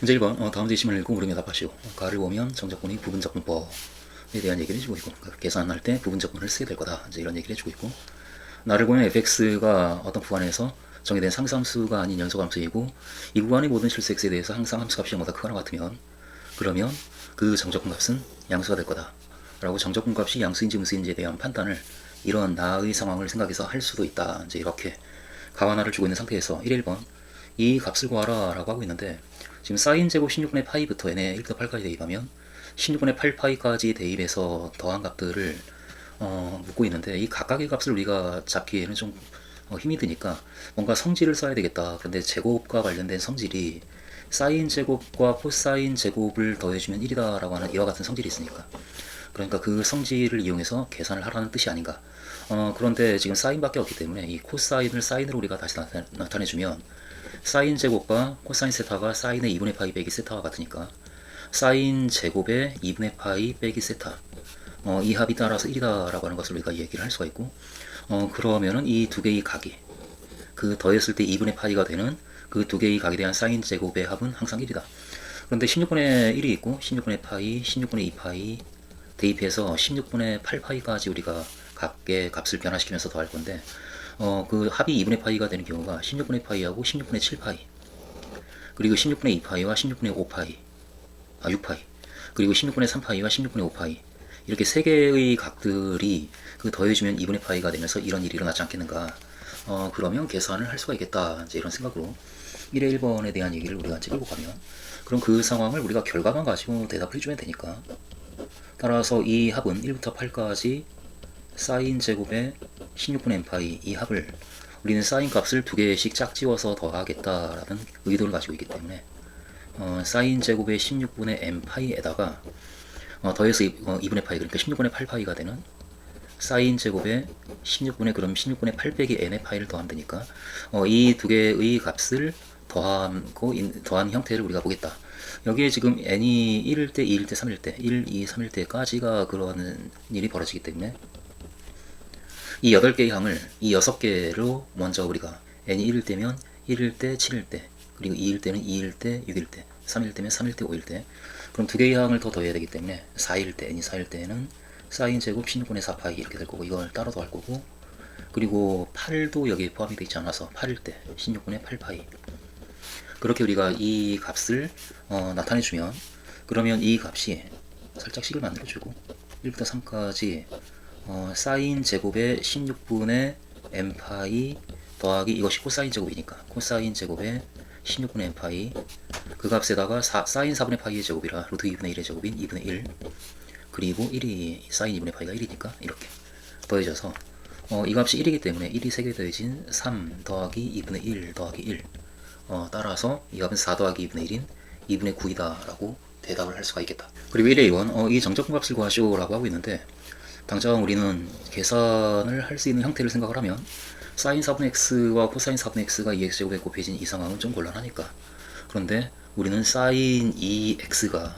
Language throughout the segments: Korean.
문제 1번 다음 제시문을 읽고 물음에 답하시오. 가를 보면 정적분이 부분적분법에 대한 얘기를 해주고 있고, 그러니까 계산할 때 부분적분을 쓰게 될 거다, 이제 이런 얘기를 해주고 있고, 나를 보면 fx가 어떤 구간에서 정의된 상수함수가 아닌 연소함수이고 이 구간의 모든 실수 x에 대해서 항상 함수값이 0보다 크거나 같으면, 그러면 그 정적분 값은 양수가 될 거다 라고 정적분 값이 양수인지 음수인지에 대한 판단을 이런 나의 상황을 생각해서 할 수도 있다, 이제 이렇게 가완화를 주고 있는 상태에서 1번 이 값을 구하라 라고 하고 있는데, 지금 사인 제곱 16분의 파이부터 n의 1더 8까지 대입하면 16분의 8파이까지 대입해서 더한 값들을 묻고 있는데, 이 각각의 값을 우리가 잡기에는 좀 힘이 드니까 뭔가 성질을 써야 되겠다. 그런데 제곱과 관련된 성질이 사인 제곱과 코사인 제곱을 더해주면 1이다 라고 하는 이와 같은 성질이 있으니까, 그러니까 그 성질을 이용해서 계산을 하라는 뜻이 아닌가. 그런데 지금 사인밖에 없기 때문에 이 코사인을 사인으로 우리가 다시 나타내주면 사인 제곱과 코사인 세타가 사인의 2분의 파이 빼기 세타와 같으니까 사인 제곱의 2분의 파이 빼기 세타, 이 합이 따라서 1이다 라고 하는 것을 우리가 얘기를 할 수가 있고, 그러면은 이 두 개의 각이 그 더했을 때 2분의 파이가 되는 그 두 개의 각에 대한 사인 제곱의 합은 항상 1이다. 그런데 16분의 1이 있고 16분의 파이, 16분의 2파이 대입해서 16분의 8파이까지 우리가 각의 값을 변화시키면서 더할 건데, 그 합이 2분의 파이가 되는 경우가 16분의 파이하고 16분의 7파이, 그리고 16분의 2파이와 16분의 5파이, 6파이, 그리고 16분의 3파이와 16분의 5파이, 이렇게 세 개의 각들이 그 더해주면 2분의 파이가 되면서 이런 일이 일어나지 않겠는가. 그러면 계산을 할 수가 있겠다, 이제 이런 생각으로 1의 1번에 대한 얘기를 우리가 이제 끌고 가면, 그럼 그 상황을 우리가 결과만 가지고 대답을 해주면 되니까, 따라서 이 합은 1부터 8까지 사인 제곱의 16분의 n파이, 이 합을 우리는 사인 값을 두 개씩 짝지워서 더하겠다라는 의도를 가지고 있기 때문에, 사인 제곱의 16분의 n파이에다가 더해서 2분의 파이, 그러니까 16분의 8파이가 되는 사인 제곱의 16분의, 그럼 16분의 8 빼기 n의 파이를 더하면 되니까, 이 두 개의 값을 더한 형태를 우리가 보겠다. 여기에 지금 n이 1일 때, 2일 때, 3일 때, 1, 2, 3일 때까지가 그러는 일이 벌어지기 때문에 이 8개의 항을 이 6개로 먼저 우리가 n이 1일 때면 1일 때, 7일 때, 그리고 2일 때는 2일 때, 6일 때, 3일 때면 3일 때, 5일 때, 그럼 두 개의 항을 더 더해야 되기 때문에 4일 때, n이 4일 때는 사인 제곱 16분의 4파이 이렇게 될 거고, 이걸 따로 더할 거고, 그리고 8도 여기에 포함이 되어 있지 않아서 8일 때 16분의 8파이, 그렇게 우리가 이 값을 나타내주면, 그러면 이 값이 살짝 식을 만들어주고 1부터 3까지 사인 제곱의 16분의 n파이 더하기, 이것이 코사인 제곱이니까 코사인 제곱의 16분의 n파이, 그 값에다가 사인 4분의 파이의 제곱이라 루트 2분의 1의 제곱인 2분의 1, 그리고 1이 사인 2분의 파이가 1이니까 이렇게 더해져서, 이 값이 1이기 때문에 1이 3개 더해진 3 더하기 2분의 1 더하기 1, 따라서 이 값은 4 더하기 2분의 1인 2분의 9이다 라고 대답을 할 수가 있겠다. 그리고 1의 2원 이 정적분 값을 구하시오 라고 하고 있는데, 당장 우리는 계산을 할 수 있는 형태를 생각을 하면 사인 4분의 x와 코사인 4분의 x가 2x제곱에 곱해진 이 상황은 좀 곤란하니까, 그런데 우리는 사인 2x가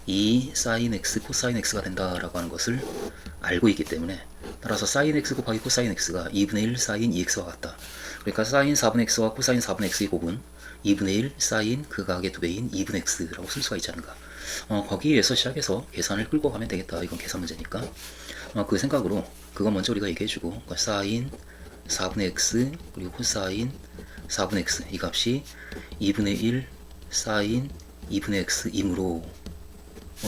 2 사인 x 코사인 x가 된다라고 하는 것을 알고 있기 때문에, 따라서 사인 x 곱하기 코사인 x가 2분의 1 사인 2x와 같다. 그러니까 사인 4분의 x와 코사인 4분의 x의 곱은 2분의 1 사인 그 각의 두 배인 2분의 x라고 쓸 수가 있지 않은가. 거기에서 시작해서 계산을 끌고 가면 되겠다. 이건 계산 문제니까. 그 생각으로 그거 먼저 우리가 얘기해주고, 그러니까 사인 4분의 x 그리고 코사인 4분의 x, 이 값이 2분의 1 사인 2분의 x이므로,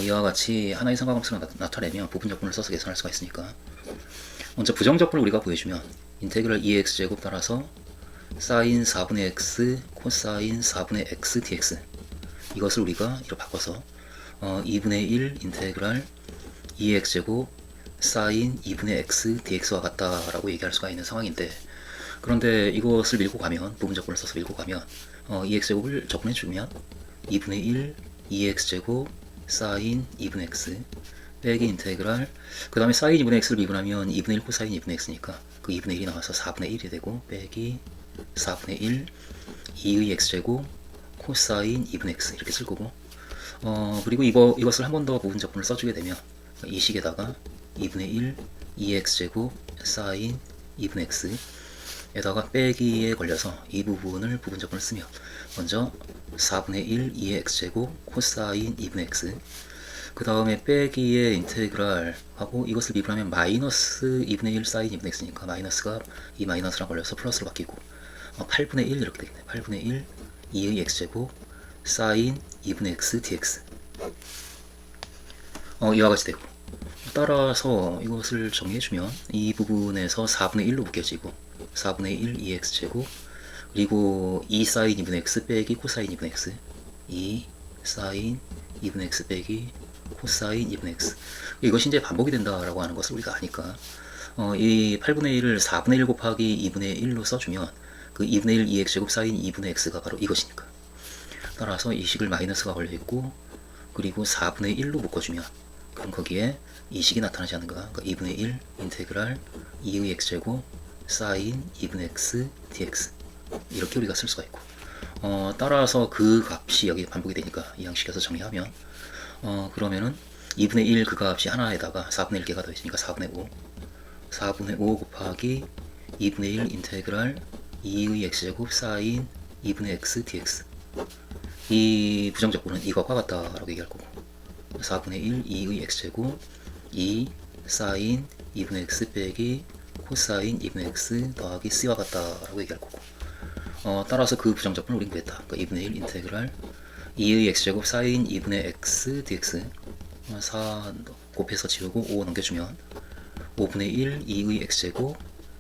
이와 같이 하나의 삼각함수를 나타내면 부분적분을 써서 계산할 수가 있으니까, 먼저 부정적분을 우리가 구해주면 인테그랄 2x제곱 따라서 사인 4분의 x 코사인 4분의 x dx, 이것을 우리가 이렇게 바꿔서 2분의 1 인테그랄 2x제곱 사인 2분의 x dx와 같다라고 얘기할 수가 있는 상황인데, 그런데 이것을 밀고 가면, 부분적분을 써서 밀고 가면 2x제곱을 적분해주면 2분의 1 2x제곱 사인 2분의 x 빼기 인테그랄, 그 다음에 사인 2분의 x를 미분하면 2분의 1 코사인 2분의 x니까 그 2분의 1이 나와서 4분의 1이 되고, 빼기 4분의 1 2의 x제곱 코사인 2분의 x 이렇게 쓸 거고, 그리고 이것을 한 번 더 부분적분을 써주게 되면 이 식에다가 2분의 1 2x제곱 사인 2분의 x 에다가 빼기에 걸려서 이 부분을 부분적분을 쓰면 먼저 4분의 1 2의 x제곱 코사인 2분의 x, 그 다음에 빼기에 인테그랄 하고 이것을 미분하면 마이너스 2분의 1 사인 2분의 x니까 마이너스가 이 마이너스랑 걸려서 플러스로 바뀌고 8분의 1 이렇게 되겠네. 8분의 1 2의 x제곱 사인 2분의 x dx 이와 같이 되고, 따라서 이것을 정리해주면 이 부분에서 4분의 1로 묶여지고 4분의 1 2x제곱 그리고 2 사인 2분의 x 빼기 코사인 2분의 x 2 사인 2분의 x 빼기 코사인 2분의 x, 이것이 이제 반복이 된다라고 하는 것을 우리가 아니까 이 8분의 1을 4분의 1 곱하기 2분의 1로 써주면 그 2분의 1 2x제곱 사인 2분의 x가 바로 이것이니까, 따라서 이 식을 마이너스가 걸려있고 그리고 4분의 1로 묶어주면 그럼 거기에 이 식이 나타나지 않는가. 그러니까 2분의 1 인테그랄 2의 x제곱 사인 2분의 x dx 이렇게 우리가 쓸 수가 있고, 따라서 그 값이 여기 반복이 되니까 이항식에서 정리하면 그러면은 2분의 1 그 값이 하나에다가 4분의 1 개가 더해지니까 4분의 5 곱하기 2분의 1 인테그랄 2의 x제곱 사인 2분의 x dx, 이 부정적분은 이것과 같다라고 얘기할 거고, 4분의 1 2의 x제곱 2 사인 2분의 x 빼기 코사인 2분의 x 더하기 c와 같다라고 얘기할 거고, 따라서 그 부정적분을 우린 구했다. 그러니까 2분의 1 인테그랄 2의 x제곱 사인 2분의 x dx 4 곱해서 지우고 5 넘겨주면 5분의 1 2의 x제곱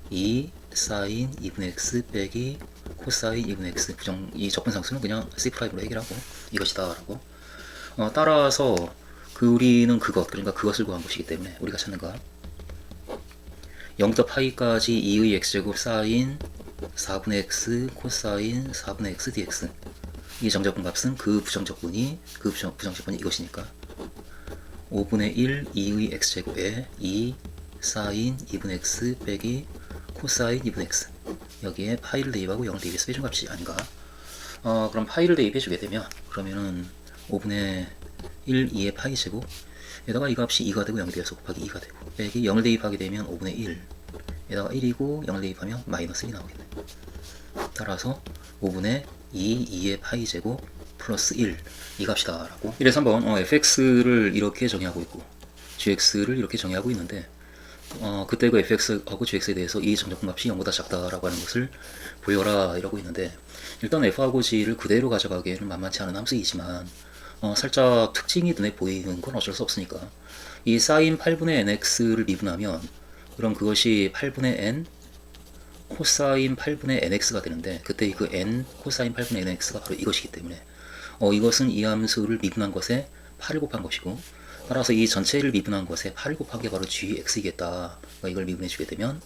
2 사인 2분의 x 빼기 코사인 2분의 x, 이 적분상수는 그냥 C'으로 해결하고 이것이다 라고. 따라서 우리는 그러니까 그것을 구한 것이기 때문에 우리가 찾는 것 0부터 파이까지 2의 x제곱 사인 4분의 x 코사인 4분의 x dx, 이 정적분 값은 그 부정적분이 이것이니까 5분의 1 2의 x제곱에 2 사인 2분의 x 빼기 코사인 2분의 x, 여기에 파이를 대입하고 0을 대입해서 빼준 값이 아닌가. 그럼 파이를 대입해주게 되면 그러면은 5분의 1 2의 파이 제곱 에다가 이 값이 2가 되고 0이 되어서 곱하기 2가 되고 빼기 0을 대입하게 되면 5분의 1 에다가 1이고 0을 대입하면 마이너스 1이 나오겠네. 따라서 5분의 2의 파이 제곱 플러스 1, 이 값이다 라고. 이래서 한번 fx를 이렇게 정의하고 있고 gx를 이렇게 정의하고 있는데 그때 그 fx하고 gx에 대해서 이 정적분 값이 0보다 작다라고 하는 것을 보여라 이러고 있는데, 일단 f하고 g를 그대로 가져가기에는 만만치 않은 함수이지만 살짝 특징이 눈에 보이는 건 어쩔 수 없으니까 이 사인 8분의 nx를 미분하면 그럼 그것이 8분의 n 코사인 8분의 nx가 되는데, 그때 그 n 코사인 8분의 nx가 바로 이것이기 때문에 이것은 이 함수를 미분한 것에 8을 곱한 것이고, 따라서 이 전체를 미분한 것에 8을 곱한 게 바로 gx이겠다. 그러니까 이걸 미분해 주게 되면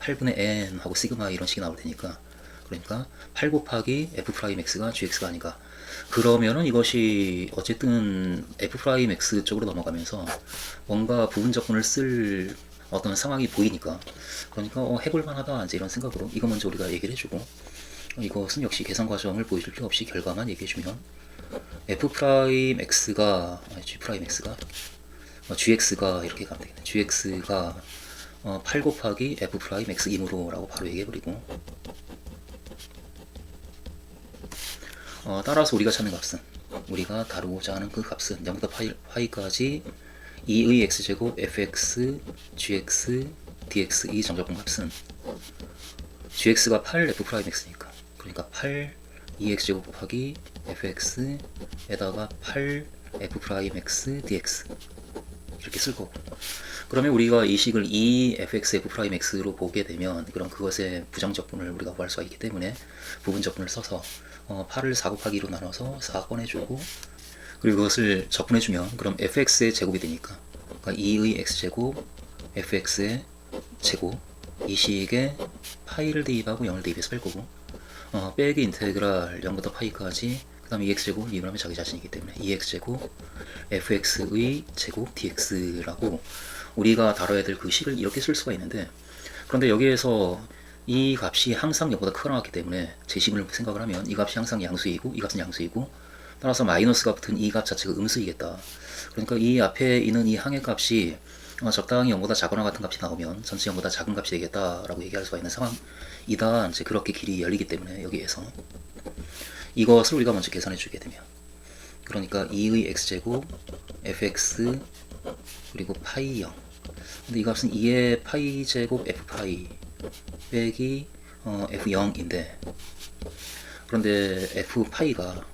8분의 n 하고 시그마 이런 식이 나올 테니까, 그러니까 8 곱하기 f'x가 gx가 아닌가. 그러면은 이것이 어쨌든 f'x 쪽으로 넘어가면서 뭔가 부분적분을 쓸 어떤 상황이 보이니까, 그러니까 해볼만 하다 이제 이런 생각으로 이거 먼저 우리가 얘기를 해주고, 이것은 역시 계산 과정을 보여줄 게 없이 결과만 얘기해주면 f'x가 gx가 이렇게 가면 되겠네. gx가 8 곱하기 f'x이므로 라고 바로 얘기해버리고, 따라서 우리가 찾는 값은, 우리가 다루고자 하는 그 값은 0부터 파이까지 2의 x제곱 fx gx dx, 이 정적분 값은 gx가 8 f'x니까 그러니까 8 2x제곱 곱하기 fx 에다가 8 f'x dx 이렇게 쓸 거고, 그러면 우리가 이 식을 2fx f'x로 보게 되면 그럼 그것의 부정적분을 우리가 구할 수가 있기 때문에 부분적분을 써서 8을 4 곱하기 2로 나눠서 4 꺼내주고, 그리고 그것을 적분해주면 그럼 fx의 제곱이 되니까, 그러니까 2의 x제곱 fx의 제곱, 이 식에 파이를 대입하고 0을 대입해서 뺄 거고, 빼기 인테그랄 0부터 파이까지 그 다음에 2x제곱 미분하면 자기 자신이기 때문에 2x제곱 fx의 제곱 dx라고 우리가 다뤄야 될 그 식을 이렇게 쓸 수가 있는데, 그런데 여기에서 이 값이 항상 0보다 크게 나왔기 때문에 제심을 생각을 하면 이 값이 항상 양수이고 이 값은 양수이고, 따라서 마이너스가 붙은 이 값 자체가 음수이겠다. 그러니까 이 앞에 있는 이 항의 값이 적당히 0보다 작거나 같은 값이 나오면 전체 0보다 작은 값이 되겠다라고 얘기할 수가 있는 상황이다. 이제 그렇게 길이 열리기 때문에 여기에서 이것을 우리가 먼저 계산해 주게 되면, 그러니까 2의 x제곱 fx 그리고 파이 0. 근데 이 값은 2의 파이 제곱 f파이 빼기 f0인데, 그런데 f파이가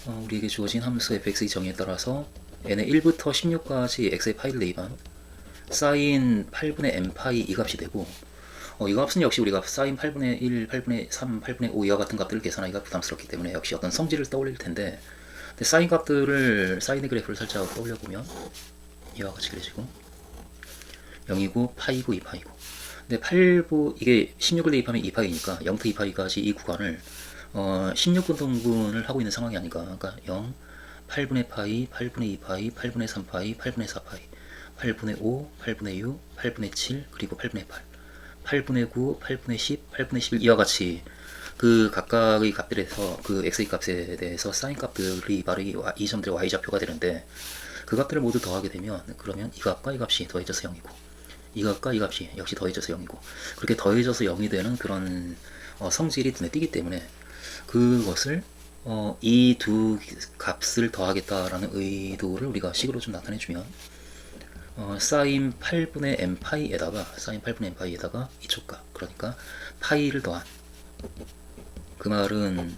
우리에게 주어진 함수 fx의 정의에 따라서 n의 1부터 16까지 x의 파이를 대입한 사인 8분의 n파이 이 값이 되고, 이 값은 역시 우리가 사인 8분의 1, 8분의 3, 8분의 5 이와 같은 값들을 계산하기가 부담스럽기 때문에 역시 어떤 성질을 떠올릴 텐데, 근데 사인 값들을, 사인의 그래프를 살짝 떠올려 보면 이와 같이 그려지고 0이고 파이고 2파이고, 근데 8부 이게 16을 대입하면 2파이니까 0부터 2파이까지 이 구간을 16분동분을 하고 있는 상황이 아닌가. 그러니까 0, 8분의 파이, 8분의 2파이, 8분의 3파이, 8분의 4파이, 8분의 5, 8분의 6, 8분의 7, 그리고 8분의 8, 8분의 9, 8분의 10, 8분의 11 이와 같이 그 각각의 값들에서 그 x의 값에 대해서 사인 값들이 바로 이 점들의 y좌표가 되는데, 그 값들을 모두 더하게 되면 그러면 이 값과 이 값이 더해져서 0이고 이 값과 이 값이 역시 더해져서 0이고, 그렇게 더해져서 0이 되는 그런 성질이 눈에 띄기 때문에 그것을 이 두 값을 더하겠다라는 의도를 우리가 식으로 좀 나타내주면, 사인 8분의 n파이에다가 사인 8분의 n파이에다가 이쪽 값, 그러니까 파이를 더한, 그 말은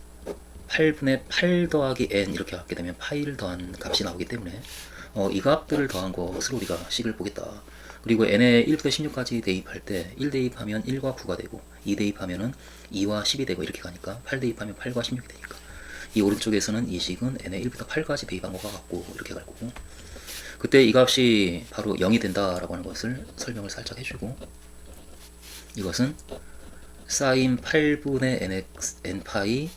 8분의 8 더하기 n 이렇게 갖게 되면 파이를 더한 값이 나오기 때문에 이 값들을 더한 것을 우리가 식을 보겠다. 그리고 n에 1부터 16까지 대입할 때 1 대입하면 1과 9가 되고 2 대입하면은 2와 10이 되고 이렇게 가니까 8 대입하면 8과 16이 되니까 이 오른쪽에서는 이 식은 n에 1부터 8까지 대입한 것과 같고 이렇게 갈 거고, 그때 이 값이 바로 0이 된다라고 하는 것을 설명을 살짝 해주고, 이것은 사인 8분의 n파이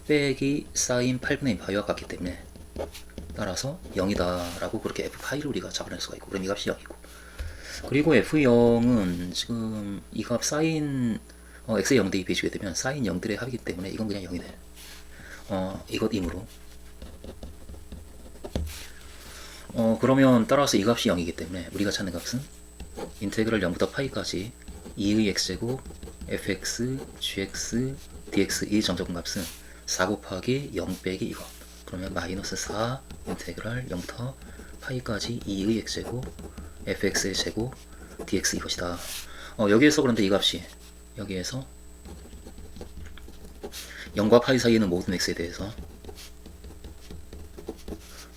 빼기 사인 8분의 n파이와 같기 때문에 따라서 0이다 라고 그렇게 f파이를 우리가 잡아낼 수가 있고, 그럼 이 값이 0이고, 그리고 f0은 지금 이 값 사인 x에 0 대입해주게 되면 사인 0들의 합이기 때문에 이건 그냥 0이 돼. 이것이므로 그러면 따라서 이 값이 0이기 때문에 우리가 찾는 값은 인테그럴 0부터 파이까지 2의 x제곱 fx, gx, dx 이 정적분 값은 4 곱하기 0 빼기 이거, 그러면 마이너스 4 인테그럴 0부터 파이까지 2의 x제곱 fx의 제곱 dx 이것이다. 여기에서 그런데 이 값이 여기에서 0과 파이 사이에 있는 모든 x에 대해서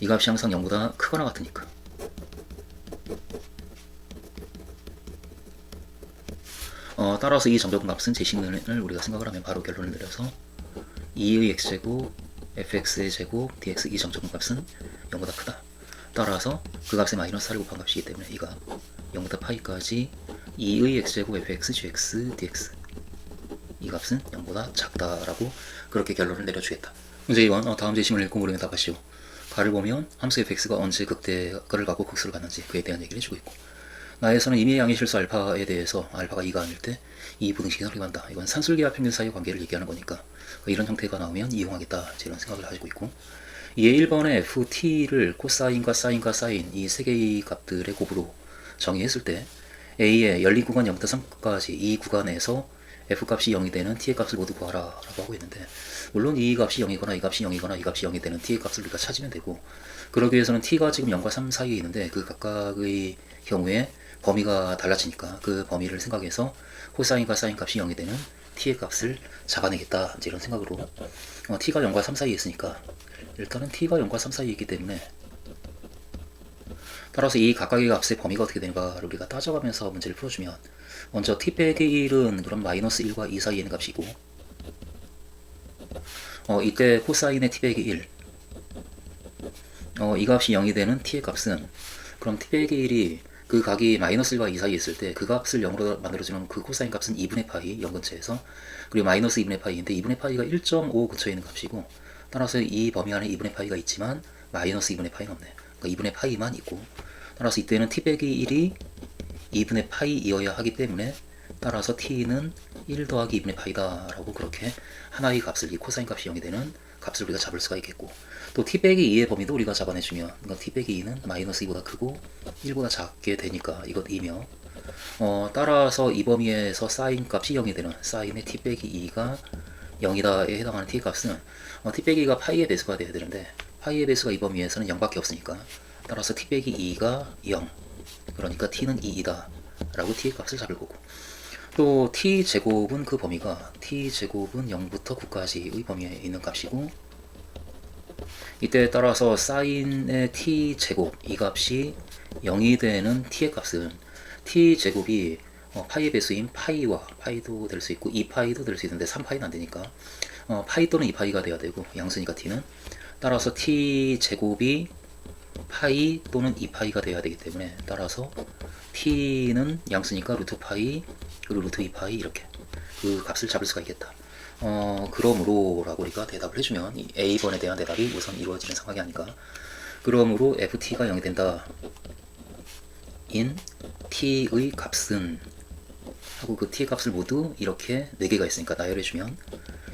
이 값이 항상 0보다 크거나 같으니까 따라서 이 정적분 값은 제 식을 우리가 생각을 하면 바로 결론을 내려서 2의 x제곱 fx의 제곱 dx 이 정적분 값은 0보다 크다. 따라서 그 값에 마이너스 4를 곱한 값이기 때문에 이가 0부터 파이까지 2의 x제곱 fx, gx, dx 이 값은 0보다 작다라고 그렇게 결론을 내려주겠다. 문제 2번 다음 제시문을 읽고 모르면 답하시오. 가를 보면 함수 fx가 언제 극대를 갖고 극수를 갖는지 그에 대한 얘기를 해주고 있고, 나에서는 임의의 양의실수 알파에 대해서 알파가 2가 아닐 때 이 부등식이 설립한다. 이건 산술기와 평균 사이의 관계를 얘기하는 거니까 이런 형태가 나오면 이용하겠다 이런 생각을 가지고 있고, 이에 1번의 ft를 코사인과 사인과 사인 이 세 개의 값들의 곱으로 정의했을 때 a의 열린 구간 0부터 3까지 이 구간에서 f값이 0이 되는 t의 값을 모두 구하라 라고 하고 있는데, 물론 이 값이 0이거나 이 값이 0이거나 이 값이 0이 되는 t의 값을 우리가 찾으면 되고, 그러기 위해서는 t가 지금 0과 3 사이에 있는데 그 각각의 경우에 범위가 달라지니까 그 범위를 생각해서 코사인과 사인 값이 0이 되는 t의 값을 잡아내겠다 이제 이런 생각으로 t가 0과 3 사이에 있으니까 일단은 t가 0과 3 사이에 있기 때문에 따라서 이 각각의 값의 범위가 어떻게 되는가를 우리가 따져가면서 문제를 풀어주면, 먼저 t 빼기 1은 그럼 마이너스 1과 2 사이에 있는 값이고, 이때 코사인의 t 빼기 1 이 값이 0이 되는 t의 값은, 그럼 t 빼기 1이 그 각이 마이너스 1과 2 사이에 있을 때 그 값을 0으로 만들어주는 그 코사인 값은 2분의 파이 0 근처에서, 그리고 마이너스 2분의 파이인데 2분의 파이가 1.5 근처에 있는 값이고, 따라서 이 범위 안에 2분의 파이가 있지만 마이너스 2분의 파이는 없네. 그러니까 2분의 파이만 있고, 따라서 이때는 t 빼기 1이 2분의 파이이어야 하기 때문에 따라서 t는 1 더하기 2분의 파이다 라고 그렇게 하나의 값을, 이 코사인 값이 0이 되는 값을 우리가 잡을 수가 있겠고, 또 t 빼기 2의 범위도 우리가 잡아내주면, 그러니까 t 빼기 2는 마이너스 2보다 크고 1보다 작게 되니까 이것 2며, 따라서 이 범위에서 사인 값이 0이 되는 사인의 t 빼기 2가 0이다에 해당하는 t 값은 t 빼기 2가 파이의 배수가 돼야 되는데 파이의 배수가 이 범위에서는 0밖에 없으니까 따라서 t 빼기 2가 0, 그러니까 t는 2이다 라고 t의 값을 잡을 거고, 또 t 제곱은 그 범위가 t 제곱은 0부터 9까지의 범위에 있는 값이고, 이때에 따라서 사인의 t 제곱 이 값이 0이 되는 t의 값은 t 제곱이 파이의 배수인 파이와 파이도 될 수 있고 2파이도 될 수 있는데 3파이는 안 되니까 파이 또는 2파이가 돼야 되고, 양수니까 t는, 따라서 t 제곱이 파이 또는 2파이가 돼야 되기 때문에 따라서 t는 양수니까 루트 파이 그리고 루트 2파이 이렇게 그 값을 잡을 수가 있겠다. 그러므로 라고 우리가 대답을 해주면 이 A번에 대한 대답이 우선 이루어지는 상황이 아닐까. 그러므로 ft가 0이 된다 인 t의 값은 하고, 그 t의 값을 모두 이렇게 4개가 있으니까 나열해주면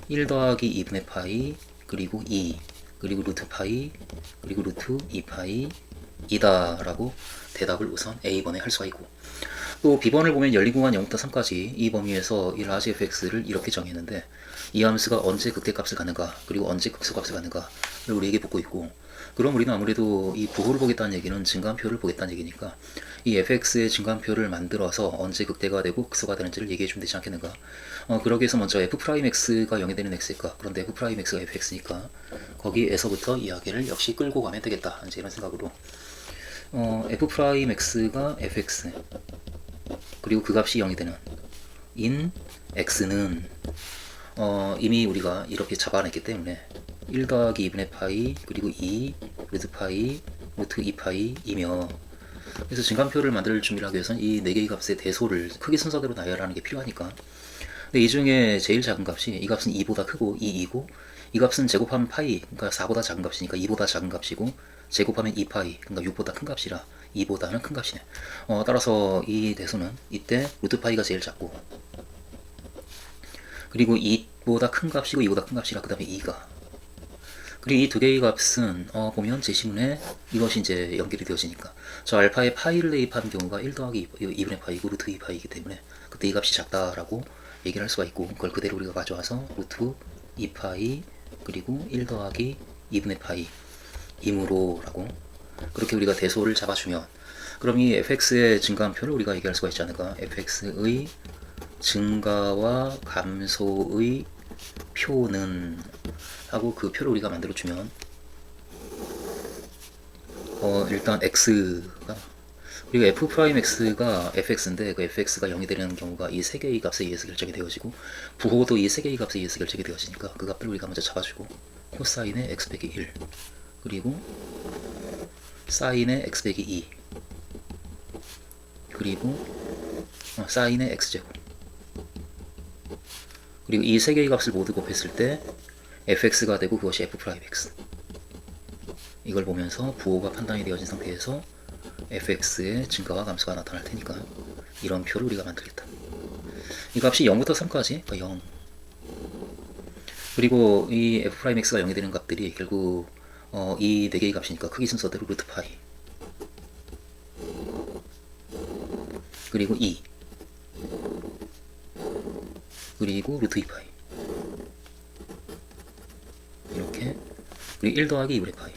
1 더하기 2분의 파이 그리고 2 그리고 루트 파이 그리고 루트 2파이 이다 라고 대답을 우선 A번에 할 수가 있고, 또 B번을 보면 열린 공간 0부터 3까지 이 범위에서 이 라지 fx를 이렇게 정했는데 이 함수가 언제 극대값을 갖는가 그리고 언제 극소값을 갖는가를 우리에게 묻고 있고, 그럼 우리는 아무래도 이 부호를 보겠다는 얘기는 증가함표를 보겠다는 얘기니까 이 fx의 증가함표를 만들어서 언제 극대가 되고 극소가 되는지를 얘기해 주면 되지 않겠는가. 그러기 위해서 먼저 f'x가 0이 되는 x일까, 그런데 f'x가 fx니까 거기에서부터 이야기를 역시 끌고 가면 되겠다, 이제 이런 생각으로 f'x가 fx 그리고 그 값이 0이 되는 인 x는 이미 우리가 이렇게 잡아냈기 때문에 1 더하기 2분의 파이 그리고 2 루트 파이 루트 2파이이며, 그래서 증가표를 만들 준비를 하기 위해서는 이 4개의 값의 대소를 크기 순서대로 나열하는 게 필요하니까, 근데 이 중에 제일 작은 값이 이 값은 2보다 크고 2이고, 이 값은 제곱하면 파이, 그러니까 4보다 작은 값이니까 2보다 작은 값이고, 제곱하면 2파이, 그러니까 6보다 큰 값이라 2보다는 큰 값이네. 따라서 이 대수는 이때 루트 파이가 제일 작고, 그리고 2보다 큰 값이고 2보다 큰 값이라 그 다음에 2가, 그리고 이 두 개의 값은 보면 제시문에 이것이 이제 연결이 되어지니까 저 알파의 파이를 대입하는 경우가 1 더하기 2분의 파이고 루트 2파이이기 때문에 그때 이 값이 작다라고 얘기를 할 수가 있고, 그걸 그대로 우리가 가져와서 루트 2파이 그리고 1 더하기 2분의 파이 이므로 라고 그렇게 우리가 대소를 잡아주면, 그럼 이 fx의 증가함표를 우리가 얘기할 수가 있지 않을까. fx의 증가와 감소의 표는 하고 그 표를 우리가 만들어주면 일단 x가, 그리고 f'x가 fx인데 그 fx가 0이 되는 경우가 이 세 개의 값에 의해서 결정이 되어지고, 부호도 이 세 개의 값에 의해서 결정이 되어지니까 그 값을 우리가 먼저 잡아주고, 코사인의 x 빼기 1 그리고 사인의 x 빼기 2 그리고 사인의 x제곱, 그리고 이 세 개의 값을 모두 곱했을 때 fx가 되고 그것이 f'x, 이걸 보면서 부호가 판단이 되어진 상태에서 fx의 증가와 감소가 나타날 테니까 이런 표를 우리가 만들겠다. 이 값이 0부터 3까지, 그러니까 0, 그리고 이 f'x가 0이 되는 값들이 결국 이 4개의 값이니까 크기 순서대로 루트 파이 그리고 2 그리고 루트 2파이 이렇게, 그리고 1 더하기 2분의 파이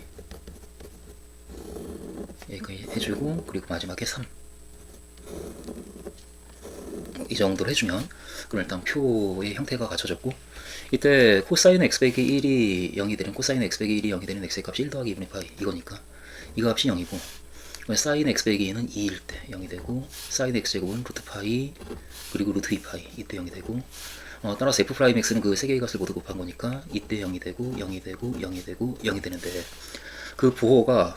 여기까지 해주고, 그리고 마지막에 3 이 정도로 해주면, 그럼 일단 표의 형태가 갖춰졌고, 이때 코사인 x 빼기 1이 0이 되는, 코사인 x 빼기 1이 0이 되는 x의 값이 1 더하기 2분의 파이 이거니까 이 값이 0이고, 사인 x 빼기 2는 2일 때 0이 되고, 사인 x제곱은 루트 파이 그리고 루트 2파이 이때 0이 되고, 따라서 f'x는 그 세 개의 값을 모두 곱한 거니까 이때 0이 되고 0이 되고 0이 되고 0이 되는데, 그 부호가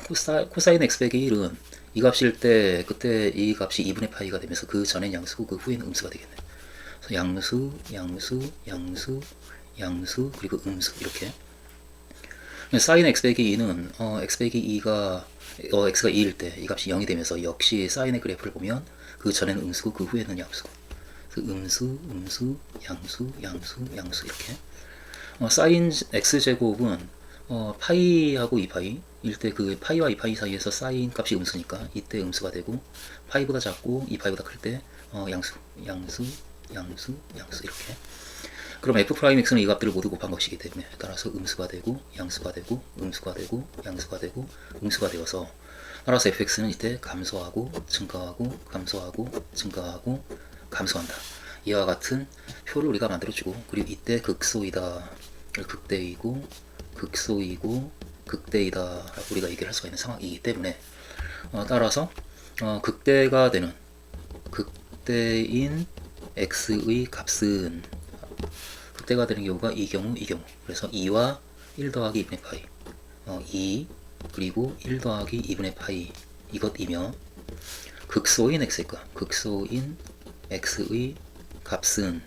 코사인 x 빼기 1은 이 값일 때 그때 이 값이 2분의 파이가 되면서 그 전엔 양수고 그 후에는 음수가 되겠네. 그래서 양수, 양수, 양수, 양수 그리고 음수 이렇게. 사인 x 빼기 2는 x 빼기 2가 x가 2일 때 이 값이 0이 되면서 역시 사인의 그래프를 보면 그 전에는 음수고 그 후에는 양수고, 그래서 음수, 음수, 양수, 양수, 양수 이렇게. 사인 x제곱은 파이하고 2파이 일때 그 파이와 2파이 사이에서 사인 값이 음수니까 이때 음수가 되고, 파이보다 작고 2파이보다 클 때 양수, 양수, 양수, 양수 이렇게. 그럼 f'x는 이 값들을 모두 곱한 것이기 때문에 따라서 음수가 되고 양수가 되고 음수가 되고 양수가 되고 음수가 되어서, 따라서 fx는 이때 감소하고 증가하고 감소하고 증가하고 감소한다. 이와 같은 표를 우리가 만들어주고, 그리고 이때 극소이다, 극대이고 극소이고 극대이다 라고 우리가 얘기를 할 수가 있는 상황이기 때문에, 따라서 극대가 되는 극대인 x의 값은, 극대가 되는 경우가 이 경우 그래서 2와 1 더하기 2분의 파이 2 그리고 1 더하기 2분의 파이 이것이며, 극소인 x의 값, 극소인 x의 값은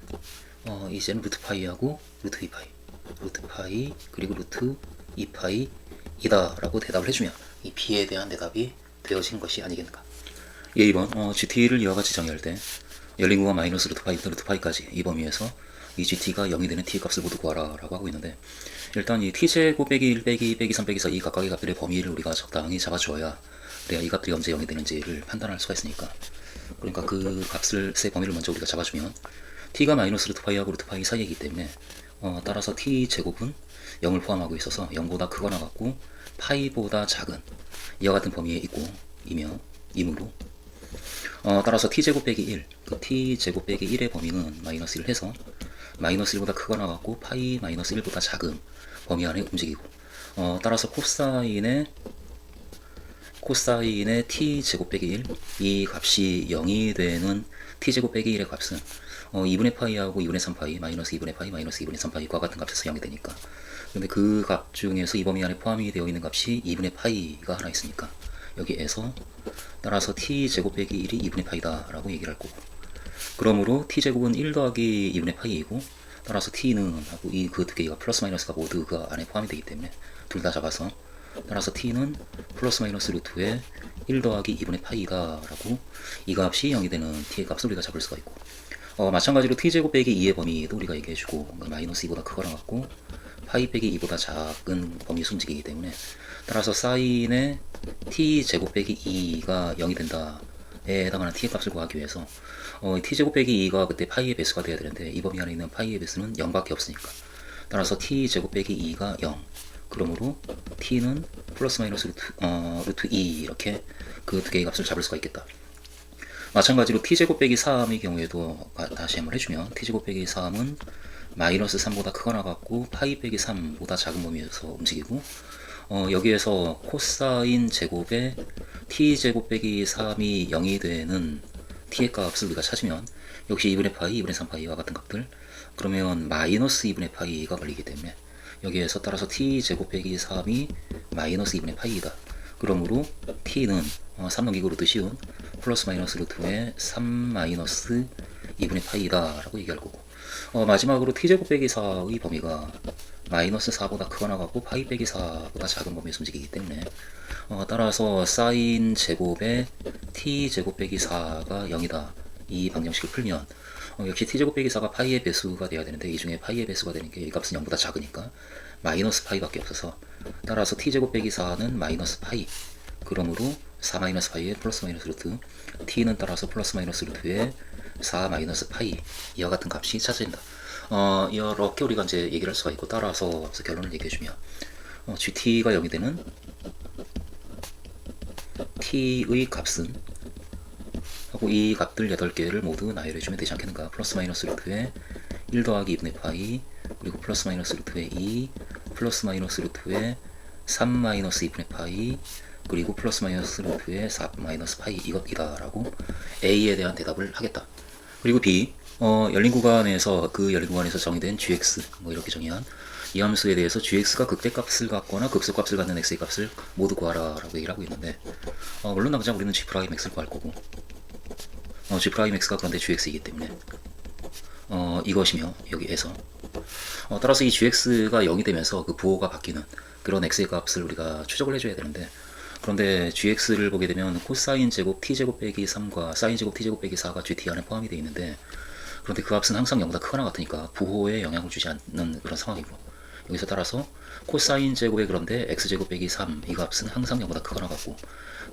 이제는 루트 파이하고 루트 2파이, 루트 파이 그리고 루트 2파이 이다 라고 대답을 해주면 이 b에 대한 대답이 되어진 것이 아니겠는가. 예, 2번 gt를 이와 같이 정의할 때 열린 구간 마이너스 루트 파이부터 루트 파이까지 이 범위에서 이 gt가 0이 되는 t의 값을 모두 구하라 라고 하고 있는데, 일단 이 t제곱 빼기 1 빼기 2 빼기 3 빼기 4 이 각각의 값들의 범위를 우리가 적당히 잡아주어야 그래야 이 값들이 언제 0이 되는지를 판단할 수가 있으니까, 그러니까 그 값을 세 범위를 먼저 우리가 잡아주면 t가 마이너스 루트 파이하고 루트 파이 사이이기 때문에 따라서 t제곱은 0을 포함하고 있어서 0보다 크거나 같고 파이보다 작은 이와 같은 범위에 있고 이므로 따라서 t제곱 빼기 1, 그 t제곱 빼기 1의 범위는 마이너스 1 해서 마이너스 1보다 크거나 같고 파이 마이너스 1보다 작은 범위 안에 움직이고, 따라서 코사인의 t제곱 빼기 1, 이 값이 0이 되는 t제곱 빼기 1의 값은 2분의 파이하고 2분의 3파이 마이너스 2분의 파이 마이너스 2분의 3파이과 같은 값에서 0이 되니까, 근데 그 값 중에서 이 범위 안에 포함이 되어 있는 값이 2분의 파이가 하나 있으니까 여기에서 따라서 t제곱 빼기 1이 2분의 파이다 라고 얘기를 할 거고, 그러므로 t제곱은 1 더하기 2분의 파이이고, 따라서 t는 하고 이 그 두 개가 플러스 마이너스가 모두 그 안에 포함이 되기 때문에 둘 다 잡아서 따라서 t는 플러스 마이너스 루트에 1 더하기 2분의 파이다 라고 이 값이 0이 되는 t의 값을 우리가 잡을 수가 있고, 마찬가지로 t제곱 빼기 2의 범위도 우리가 얘기해주고, 마이너스 2보다 크거나 같고 파이 빼기 2보다 작은 범위에서 움직이기 때문에 따라서 사인의 t제곱 빼기 2가 0이 된다에 해당하는 t의 값을 구하기 위해서 t제곱 빼기 2가 그때 파이의 배수가 돼야 되는데 이 범위 안에 있는 파이의 배수는 0밖에 없으니까, 따라서 t제곱 빼기 2가 0, 그러므로 t는 플러스 마이너스 루트 2 이렇게 그 두 개의 값을 잡을 수가 있겠다. 마찬가지로 t제곱 빼기 3의 경우에도 다시 한번 해주면 t제곱 빼기 3은 마이너스 3보다 크거나 같고 파이 빼기 3보다 작은 범위에서 움직이고, 여기에서 코사인 제곱에 t제곱 빼기 3이 0이 되는 t의 값을 우리가 찾으면 역시 2분의 파이, 2분의 3파이와 같은 값들, 그러면 마이너스 2분의 파이가 걸리기 때문에 여기에서 따라서 t제곱 빼기 3이 마이너스 2분의 파이이다. 그러므로 t는 3 넘기고 루트 씌운 플러스 마이너스 루트의 3 마이너스 2분의 파이다 라고 얘기할 거고, 마지막으로 t제곱 빼기 4의 범위가 마이너스 4보다 크거나 같고 파이 빼기 4보다 작은 범위에서 움직이기 때문에 따라서 사인 제곱에 t제곱 빼기 4가 0이다 이 방정식을 풀면 역시 t제곱 빼기 4가 파이의 배수가 돼야 되는데 이 중에 파이의 배수가 되는 게 이 값은 0보다 작으니까 마이너스 파이밖에 없어서, 따라서 t제곱 빼기 4는 마이너스 파이, 그러므로 4 마이너스 파이의 플러스 마이너스 루트, t는 따라서 플러스 마이너스 루트의 4 마이너스 파이 이와 같은 값이 찾아진다. 이렇게 우리가 이제 얘기를 할 수가 있고, 따라서 결론을 얘기해주면 gt가 0이 되는 t의 값은 하고 이 값들 8개를 모두 나열해주면 되지 않겠는가. 플러스 마이너스 루트에 1 더하기 2분의 파이, 그리고 플러스 마이너스 루트에 2, 플러스 마이너스 루트에 3 마이너스 2분의 파이, 그리고 플러스 마이너스 루트에 4 마이너스 파이 이것이다 라고 A에 대한 대답을 하겠다. 그리고 B, 열린 구간에서 그 열린 구간에서 정의된 gx 뭐 이렇게 정의한 이 함수에 대해서 gx가 극대값을 갖거나 극소값을 갖는 x의 값을 모두 구하라 라고 얘기를 하고 있는데, 물론 당장 우리는 g'x를 구할 거고 g'x가 그런데 gx이기 때문에 이것이며 여기에서 따라서 이 gx가 0이 되면서 그 부호가 바뀌는 그런 x의 값을 우리가 추적을 해줘야 되는데, 그런데 gx를 보게 되면 코사인 제곱 t제곱 빼기 3과 사인 제곱 t제곱 빼기 4가 gt 안에 포함이 되어 있는데, 그런데 그 값은 항상 0보다 크거나 같으니까 부호에 영향을 주지 않는 그런 상황이고, 여기서 따라서 코사인 제곱에 그런데 x제곱 빼기 3 이 값은 항상 0보다 크거나 같고,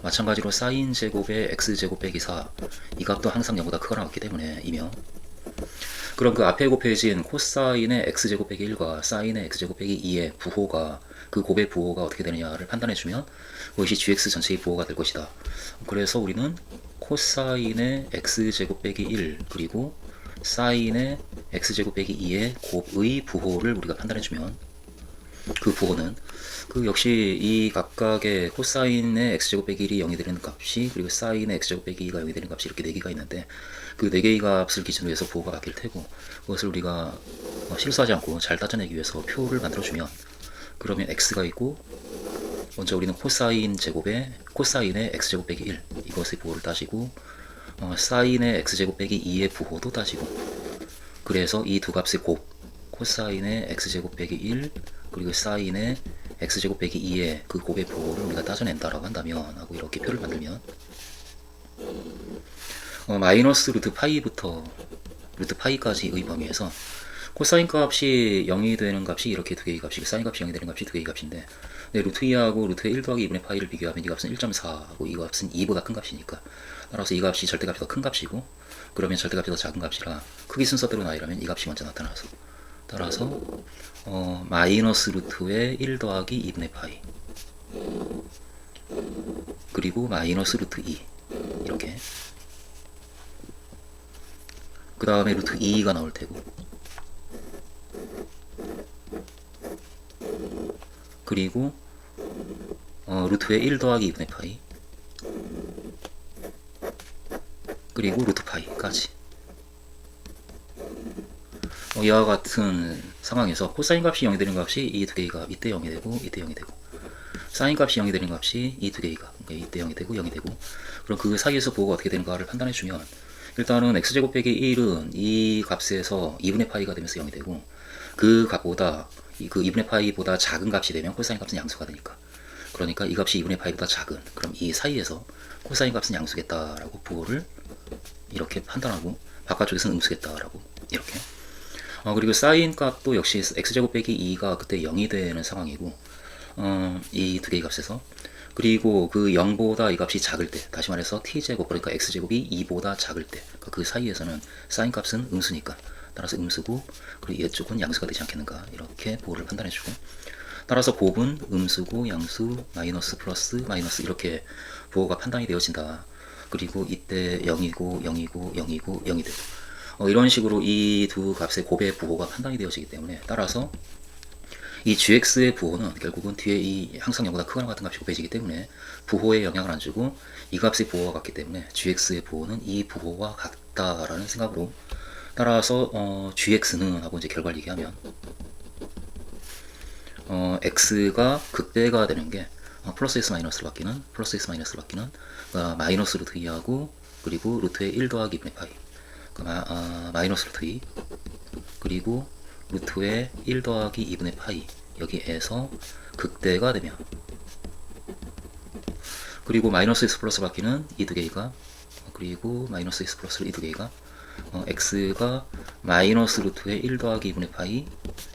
마찬가지로 사인 제곱에 x제곱 빼기 4 이 값도 항상 0보다 크거나 같기 때문에 이며, 그럼 그 앞에 곱해진 코사인의 x제곱 빼기 1과 사인의 x제곱 빼기 2의 부호가, 그 곱의 부호가 어떻게 되느냐를 판단해주면 그것이 gx 전체의 부호가 될 것이다. 그래서 우리는 코사인의 x제곱 빼기 1 그리고 사인의 x제곱 빼기 2의 곱의 부호를 우리가 판단해주면, 그 부호는 그 역시 이 각각의 코사인의 x제곱 빼기 1이 0이 되는 값이, 그리고 사인의 x제곱 빼기 2가 0이 되는 값이 이렇게 4개가 있는데, 그 4개의 값을 기준으로 해서 부호가 바뀔 테고, 그것을 우리가 실수하지 않고 잘 따져내기 위해서 표를 만들어주면, 그러면 x가 있고, 먼저 우리는 코사인 제곱에 코사인의 x제곱 빼기 1 이것의 부호를 따지고, 사인의 x제곱 빼기 2의 부호도 따지고, 그래서 이 두 값의 곱, 코사인의 x제곱 빼기 1 그리고 사인의 x제곱 빼기 2의 그 곱의 부호를 우리가 따져낸다라고 한다면 하고 이렇게 표를 만들면, 마이너스 루트 파이부터 루트 파이까지의 범위에서 코사인 값이 0이 되는 값이 이렇게 두 개의 값이고, 사인 값이 0이 되는 값이 두 개의 값인데, 루트 2하고 루트의 1 더하기 2분의 파이를 비교하면 이 값은 1.4하고 이 값은 2보다 큰 값이니까, 따라서 이 값이 절대값이 더 큰 값이고, 그러면 절대값이 더 작은 값이라 크기 순서대로 나열하면 이 값이 먼저 나타나서, 따라서 마이너스 루트의 1 더하기 2분의 파이 그리고 마이너스 루트 2 이렇게, 그 다음에 루트 2가 나올 테고, 그리고 루트의 1 더하기 2분의 파이 그리고 루트 파이까지. 이와 같은 상황에서 코사인 값이 0이 되는 값이 이 두 개의 값 이때 0이 되고 이때 0이 되고, 사인 값이 0이 되는 값이 이 두 개의 값 이때 0이 되고 0이 되고, 그럼 그 사이에서 부호가 어떻게 되는가를 판단해 주면, 일단은 x제곱 빼기 1은 이 값에서 2분의 파이가 되면서 0이 되고, 그 값보다 그 2분의 파이보다 작은 값이 되면 코사인 값은 양수가 되니까, 그러니까 이 값이 2분의 파이보다 작은, 그럼 이 사이에서 코사인 값은 양수겠다라고 부호를 이렇게 판단하고, 바깥쪽에서는 음수겠다라고 이렇게. 그리고 사인 값도 역시 x제곱 빼기 2가 그때 0이 되는 상황이고, 이 두 개의 값에서, 그리고 그 0보다 이 값이 작을 때, 다시 말해서 t제곱, 그러니까 x제곱이 2보다 작을 때, 그 사이에서는 사인 값은 음수니까 따라서 음수고, 그리고 이쪽은 양수가 되지 않겠는가, 이렇게 부호를 판단해주고, 따라서 곱은 음수고 양수 마이너스 플러스 마이너스 이렇게 부호가 판단이 되어진다. 그리고 이때 0이고 0이고 0이고 0이 되고, 이런 식으로 이 두 값의 곱의 부호가 판단이 되어지기 때문에, 따라서 이 gx의 부호는 결국은 뒤에 이 항상 0보다 크거나 같은 값이 곱해지기 때문에 부호에 영향을 안 주고, 이 값의 부호가 같기 때문에 gx의 부호는 이 부호와 같다라는 생각으로, 따라서 gx는 하고 이제 결과를 얘기하면, x가 극대가 되는 게 플러스 x 마이너스로 바뀌는, 플러스 x 마이너스로 바뀌는 마이너스 루트 2하고, 그리고 루트의 1 더하기 2분의 파이 마이너스 루트 2 그리고 루트의 1 더하기 2분의 파이 여기에서 극대가 되면, 그리고 마이너스 x 플러스 바뀌는 이 두 개가, 그리고 마이너스 x 플러스 이 두 개가 x가 마이너스 루트의 1 더하기 2분의 파이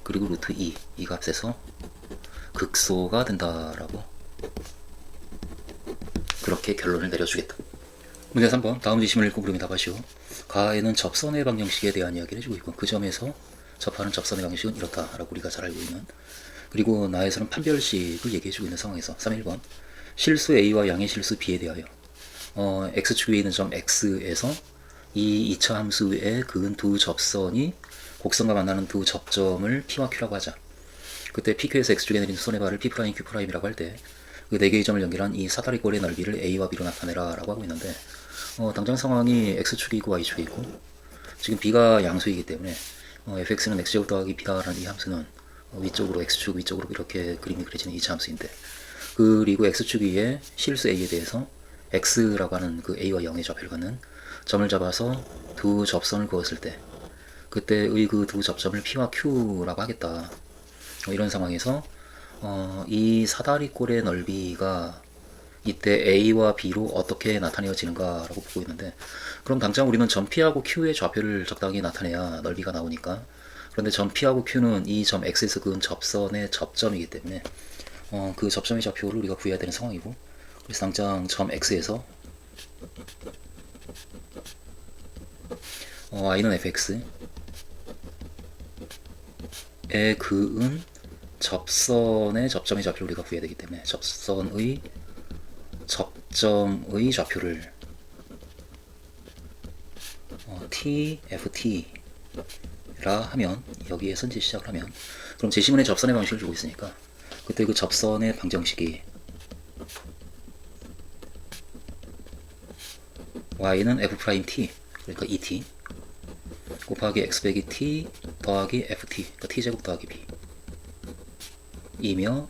그리고 루트 2 이 값에서 극소가 된다라고 그렇게 결론을 내려주겠다. 문제 3번 다음 지심을 읽고 물음에 답하시오. 가에는 접선의 방정식에 대한 이야기를 해주고 있고, 그 점에서 접하는 접선의 방식은 이렇다라고 우리가 잘 알고 있는, 그리고 나에서는 판별식을 얘기해주고 있는 상황에서 3.1번 실수 A와 양의 실수 B에 대하여 x축 위에 있는 점 X에서 이 2차 함수에 그은 두 접선이 곡선과 만나는 두 접점을 P와 Q라고 하자. 그때 PQ에서 X축에 내린 손해발을 P', Q'이라고 할 때 그 4개의 점을 연결한 이 사다리꼴의 넓이를 A와 B로 나타내라 라고 하고 있는데, 당장 상황이 X축이고 Y축이고, 지금 B가 양수이기 때문에 fx는 x제곱 더하기 b다라는 이 함수는 위쪽으로 x축 위쪽으로 이렇게 그림이 그려지는 2차 함수인데, 그리고 x축 위에 실수 a에 대해서 x라고 하는 그 a와 0의 좌표를 갖는 점을 잡아서 두 접선을 그었을 때 그때의 그 두 접점을 p와 q라고 하겠다. 이런 상황에서 이 사다리꼴의 넓이가 이때 a와 b로 어떻게 나타내어지는가 라고 보고 있는데, 그럼 당장 우리는 점 p하고 q의 좌표를 적당히 나타내야 넓이가 나오니까, 그런데 점 P하고 Q는 이 점 X에서 그은 접선의 접점이기 때문에 그 접점의 좌표를 우리가 구해야 되는 상황이고, 그래서 당장 점 X에서 y는 fx에 그은 접선의 접점의 좌표를 우리가 구해야 되기 때문에 접점의 좌표를 t, ft 라 하면, 여기에서 이제 시작을 하면, 그럼 제시문의 접선의 방식을 주고 있으니까 그때 그 접선의 방정식이 y는 f't, 그러니까 et 곱하기 x 빼기 t 더하기 ft, 그러니까 t제곱 더하기 b 이며,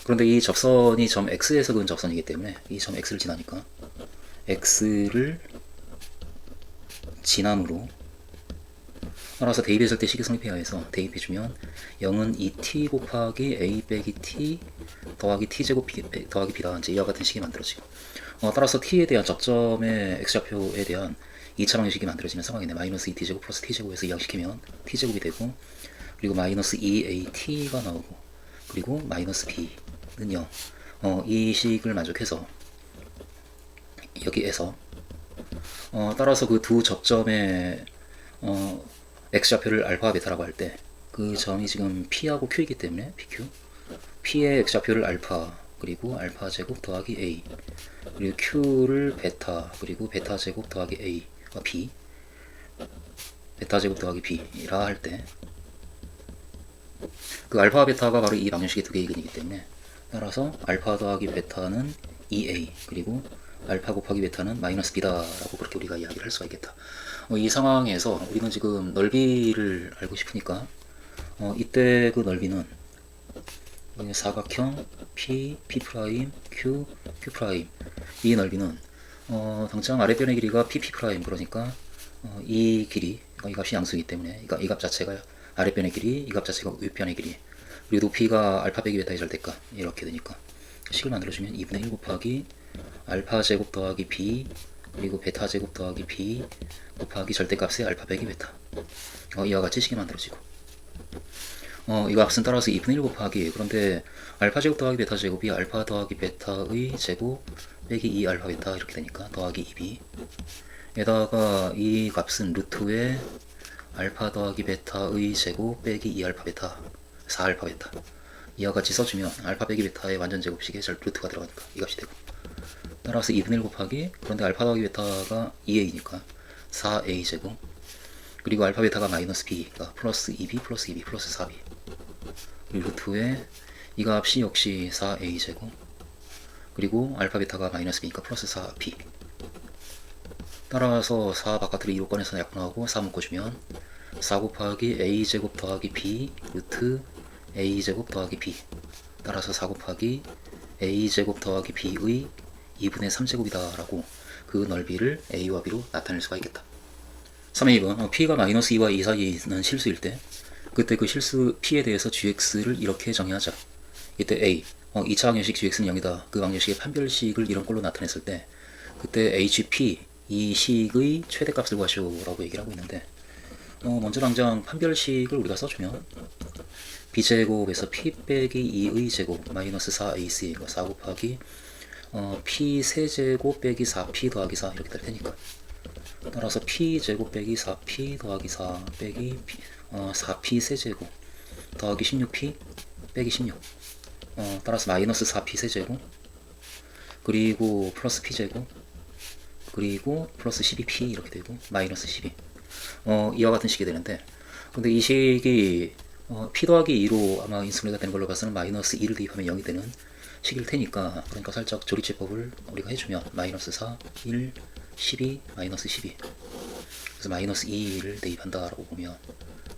그런데 이 접선이 점 x에서 그은 접선이기 때문에 이 점 x를 지나니까 x를 지남으로, 따라서 대입했을 때 식이성립해야 해서 대입해주면 0은 2t 곱하기 a 빼기 t 더하기 t제곱 더하기 b다, 이제 이와 같은 식이 만들어지고, 따라서 t에 대한 접점의 x좌표에 대한 2차 방정식이 만들어지는 상황이네. 마이너스 2t제곱 플러스 t제곱에서 이항시키면 t제곱이 되고, 그리고 마이너스 2at가 나오고, 그리고 마이너스 b는 0. 이 식을 만족해서 여기에서 따라서 그 두 접점의 x좌표를 알파 베타라고 할 때 그 점이 지금 p하고 q이기 때문에 pq, p의 x좌표를 알파, 그리고 알파 제곱 더하기 a, 그리고 q를 베타, 그리고 베타 제곱 더하기 a와 b, 베타 제곱 더하기 b라 할 때 그 알파 베타가 바로 이 방정식의 두 개의 근이기 때문에, 따라서 알파 더하기 베타는 2a, 그리고 알파 곱하기 베타는 마이너스 b다라고 그렇게 우리가 이야기를 할 수가 있겠다. 이 상황에서 우리는 지금 넓이를 알고 싶으니까 이때 그 넓이는 사각형 P, P', Q, Q', 이 넓이는 당장 아랫변의 길이가 PP', 그러니까 이 길이, 이 값이 양수이기 때문에 이 값 자체가 아랫변의 길이, 이 값 자체가 윗변의 길이, 그리고 높이가 알파 빼기 베타의 절대값, 이렇게 되니까 식을 만들어주면 2분의 1 곱하기 알파 제곱 더하기 b, 그리고 베타 제곱 더하기 b 곱하기 절대값의 알파 빼기 베타, 이와 같이 식이 만들어지고, 이 값은 따라서 2분의 1 곱하기, 그런데 알파 제곱 더하기 베타 제곱이 알파 더하기 베타의 제곱 빼기 2 알파 베타 이렇게 되니까 더하기 2b, 에다가 이 값은 루트에 알파 더하기 베타의 제곱 빼기 2 알파 베타, 4 알파 베타, 이와 같이 써주면 알파 빼기 베타의 완전 제곱식에 루트가 들어가니까 이 값이 되고, 따라서 2분의 1 곱하기, 그런데 알파 더하기 베타가 2a니까 4a 제곱, 그리고 알파 베타가 마이너스 b가 플러스 2b 플러스 2b 플러스 4b, 그리고 루트에 이 값이 역시 4a 제곱, 그리고 알파 베타가 마이너스 b니까 플러스 4b, 따라서 4 바깥으로 2로 꺼내서 약분하고 4 묶어주면 4 곱하기 a 제곱 더하기 b 루트 a 제곱 더하기 b, 따라서 4 곱하기 a 제곱 더하기 b의 2분의 3제곱이다 라고 그 넓이를 a와 b로 나타낼 수가 있겠다. 3의 2번, p가 마이너스 2와 2 사이는 실수일 때 그때 그 실수 p에 대해서 gx를 이렇게 정의하자. 이때 a, 2차 방정식 gx는 0이다. 그 방정식의 판별식을 이런 꼴로 나타냈을 때 그때 hp, 이 식의 최대값을 구하시오 라고 얘기를 하고 있는데, 먼저 당장 판별식을 우리가 써주면 b제곱에서 p 빼기 2의 제곱 마이너스 4ac, 4 곱하기 p 세제곱 빼기 4p 더하기 4 이렇게 될 테니까, 따라서 p 제곱 빼기 4p 더하기 4 빼기 4p 세제곱 더하기 16p 빼기 16, 따라서 마이너스 4p 세제곱, 그리고 플러스 p 제곱, 그리고 플러스 12p 이렇게 되고 마이너스 12, 이와 같은 식이 되는데, 근데 이 식이 p 더하기 2로 아마 인수분해가 되는 걸로 봐서는 마이너스 2를 대입하면 0이 되는 식일 테니까, 그러니까 살짝 조립제법을 우리가 해주면 마이너스 4, 1, 12, 마이너스 12, 그래서 마이너스 2를 대입한다라고 보면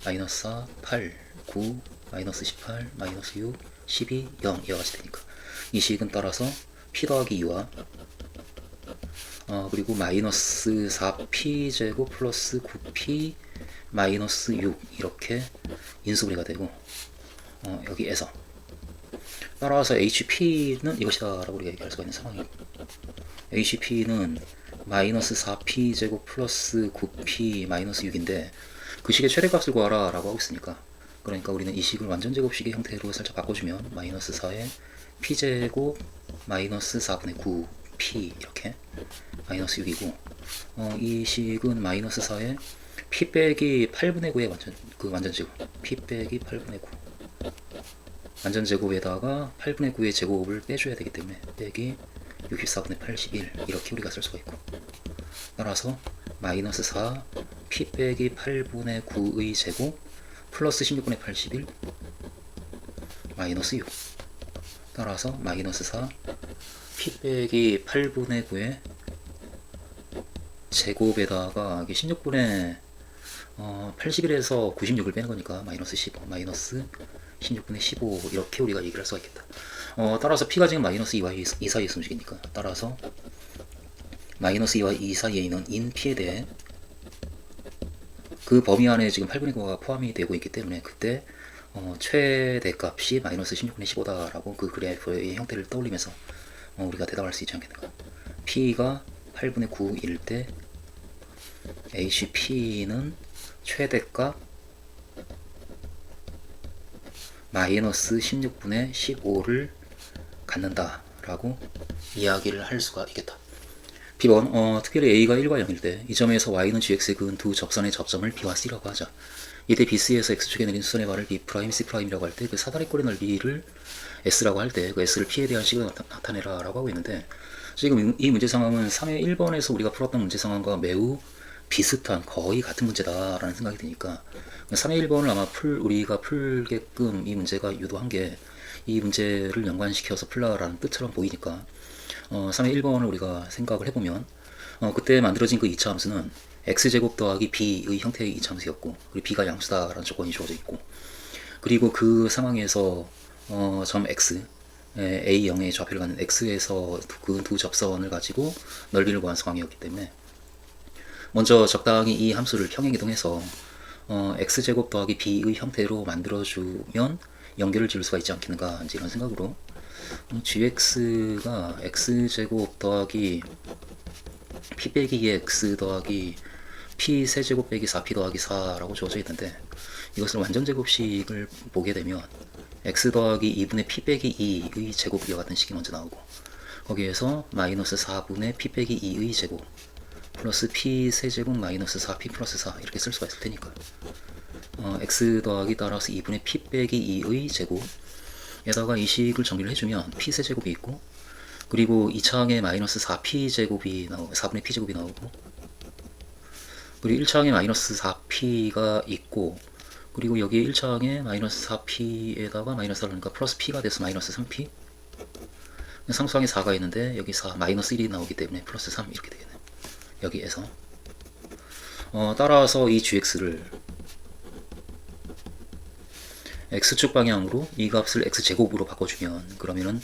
마이너스 4, 8, 9, 마이너스 18, 마이너스 6, 12, 0 이와 같이 되니까 이 식은 따라서 p 더하기 2와 그리고 마이너스 4p 제곱 플러스 9p 마이너스 6 이렇게 인수분해가 되고, 여기에서 따라서 HP는 이것이다 라고 우리가 얘기할 수가 있는 상황이고, HP는 마이너스 4p 제곱 플러스 9p 마이너스 6인데 그 식의 최대값을 구하라 라고 하고 있으니까 그러니까 우리는 이 식을 완전 제곱식의 형태로 살짝 바꿔주면 마이너스 4의 p제곱 마이너스 4분의 9 p 이렇게 마이너스 6이고, 이 식은 마이너스 4의 p 빼기 8분의 9의 완전 제곱, p 빼기 8분의 9 완전 제곱에다가 8분의 9의 제곱을 빼줘야 되기 때문에 빼기 64분의 81 이렇게 우리가 쓸 수가 있고, 따라서 마이너스 4 p 빼기 8분의 9의 제곱 플러스 16분의 81 마이너스 6, 따라서 마이너스 4 p 빼기 8분의 9의 제곱에다가 16분의 81에서 96을 빼는 거니까 마이너스 15 마이너스 16분의 15 이렇게 우리가 얘기를 할 수가 있겠다. 따라서 p가 지금 마이너스 2와 2 사이에 움직이니까, 따라서 마이너스 2와 2 사이에 있는 인 p에 대해 그 범위 안에 지금 8분의 9가 포함이 되고 있기 때문에 그때 최대값이 마이너스 16분의 15다라고 그 그래프의 형태를 떠올리면서 우리가 대답할 수 있지 않겠는가. p가 8분의 9일 때 HP는 최대값 마이너스 16분의 15를 갖는다라고 이야기를 할 수가 있겠다. B번, 특별히 A가 1과 0일 때 이 점에서 Y는 GX에 그은 두 접선의 접점을 B와 C라고 하자. 이때 BC에서 X축에 내린 수선의 발을 B', C'이라고 할 때 그 사다리꼴의 넓이를 S라고 할 때 그 S를 P에 대한 식으로 나타내라 라고 하고 있는데, 지금 이 문제 상황은 3회 1번에서 우리가 풀었던 문제 상황과 매우 비슷한 거의 같은 문제다라는 생각이 드니까 3회 1번을 아마 우리가 풀게끔 이 문제가 유도한 게 이 문제를 연관시켜서 풀라라는 뜻처럼 보이니까 3회 1번을 우리가 생각을 해보면 그때 만들어진 그 2차 함수는 x제곱 더하기 b의 형태의 2차 함수였고, 그리고 b가 양수다라는 조건이 주어져 있고, 그리고 그 상황에서 점 x A0의 좌표를 갖는 x에서 그 두 접선을 가지고 넓이를 구한 상황이었기 때문에 먼저 적당히 이 함수를 평행이동해서 x제곱 더하기 b의 형태로 만들어주면 연결을 지을 수가 있지 않겠는가 이제 이런 생각으로 gx가 x제곱 더하기 p 빼기 2x 더하기 p 세제곱 빼기 4p 더하기 4라고 주어져 있는데, 이것을 완전 제곱식을 보게 되면 x 더하기 2분의 p 빼기 2의 제곱 이와 같은 식이 먼저 나오고, 거기에서 마이너스 4분의 p 빼기 2의 제곱 플러스 p 세제곱 마이너스 4p 플러스 4 이렇게 쓸 수가 있을 테니까 x 더하기 따라서 2분의 p 빼기 2의 제곱 에다가 이 식을 정리를 해주면 p 세제곱이 있고, 그리고 2차항에 마이너스 4p 제곱이 나오고 4분의 p 제곱이 나오고, 그리고 1차항에 마이너스 4p가 있고, 그리고 여기 1차항에 마이너스 4p에다가 마이너스 4를 넣으니까 플러스 p가 돼서 마이너스 3p, 상수항에 4가 있는데 여기 4 마이너스 1이 나오기 때문에 플러스 3 이렇게 되겠네. 여기에서 따라서 이 gx를 x축 방향으로 이 값을 x제곱으로 바꿔주면, 그러면은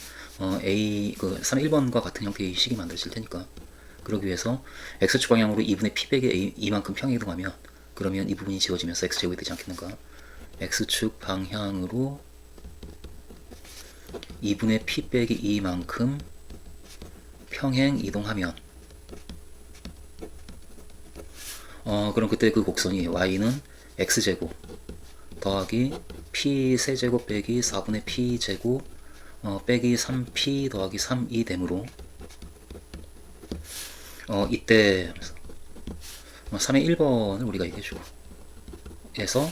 a 그 3의 1번과 같은 형태의 식이 만들어질 테니까, 그러기 위해서 x축 방향으로 2분의 p 빼기 a 이만큼 평행이동하면 그러면 이 부분이 지워지면서 x제곱이 되지 않겠는가. x축 방향으로 2분의 p 빼기 2만큼 평행 이동하면 그럼 그때 그 곡선이 y는 x제곱 더하기 p 세제곱 빼기 4분의 p 제곱 빼기 3p 더하기 3이 되므로 이때 3의 1번을 우리가 얘기해주고 해서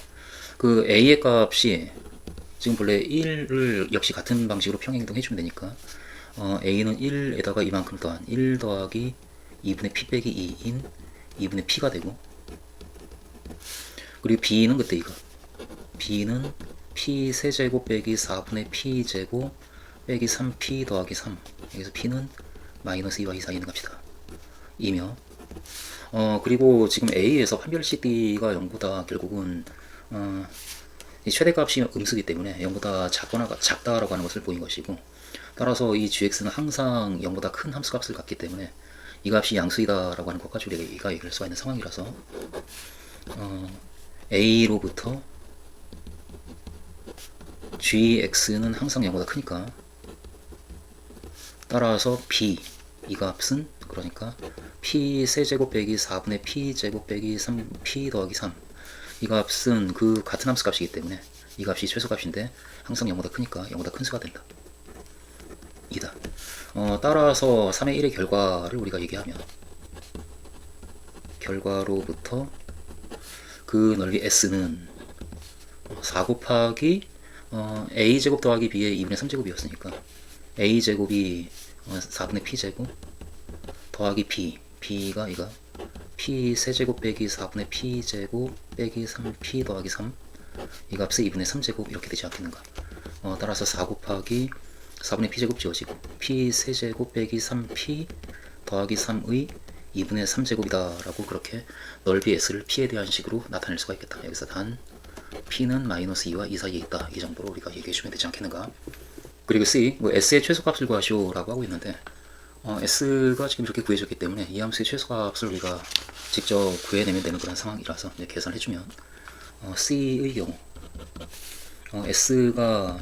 그 a의 값이 지금 본래 1을 역시 같은 방식으로 평행이동 해주면 되니까 a는 1에다가 이만큼 더한 1 더하기 2분의 p 빼기 2인 2분의 p가 되고, 그리고 b는 그때 이거 b는 p 세제곱 빼기 4분의 p 제곱 빼기 3p 더하기 3, 여기서 p는 마이너스 2와 2 사이에 있는 값이다 이며, 그리고 지금 a에서 판별식 d가 0보다 결국은 이 최대값이 음수이기 때문에 0보다 작다라고 하는 것을 보인 것이고, 따라서 이 gx는 항상 0보다 큰 함수 값을 갖기 때문에 이 값이 양수이다 라고 하는 것까지 우리가 얘기할 수가 있는 상황이라서 a로부터 gx는 항상 0보다 크니까, 따라서 b 이 값은 그러니까 p 세제곱 빼기 4분의 p 제곱 빼기 3p 더하기 3, 이 값은 그 같은 함수 값이기 때문에 이 값이 최소값인데 항상 0보다 크니까 0보다 큰 수가 된다. 이다. 따라서 3의 1의 결과를 우리가 얘기하면 결과로부터 그 넓이 S는 4 곱하기 A제곱 더하기 B의 2분의 3제곱이었으니까 A제곱이 4분의 P제곱 더하기 B, B가 이거 P 세제곱 빼기 4분의 P제곱 빼기 3P 더하기 3, 이 값이 2분의 3제곱 이렇게 되지 않겠는가. 따라서 4 곱하기 4분의 P제곱 지워지고 P 세제곱 빼기 3P 더하기 3의 2분의 3제곱이다 라고 그렇게 넓이 S를 P에 대한 식으로 나타낼 수가 있겠다. 여기서 단 P는 마이너스 2와 2 사이에 있다. 이 정도로 우리가 얘기해주면 되지 않겠는가. 그리고 C, S의 최소값을 구하시오 라고 하고 있는데 S가 지금 이렇게 구해졌기 때문에 이 함수의 최소값을 우리가 직접 구해내면 되는 그런 상황이라서 계산해주면 C의 경우 S가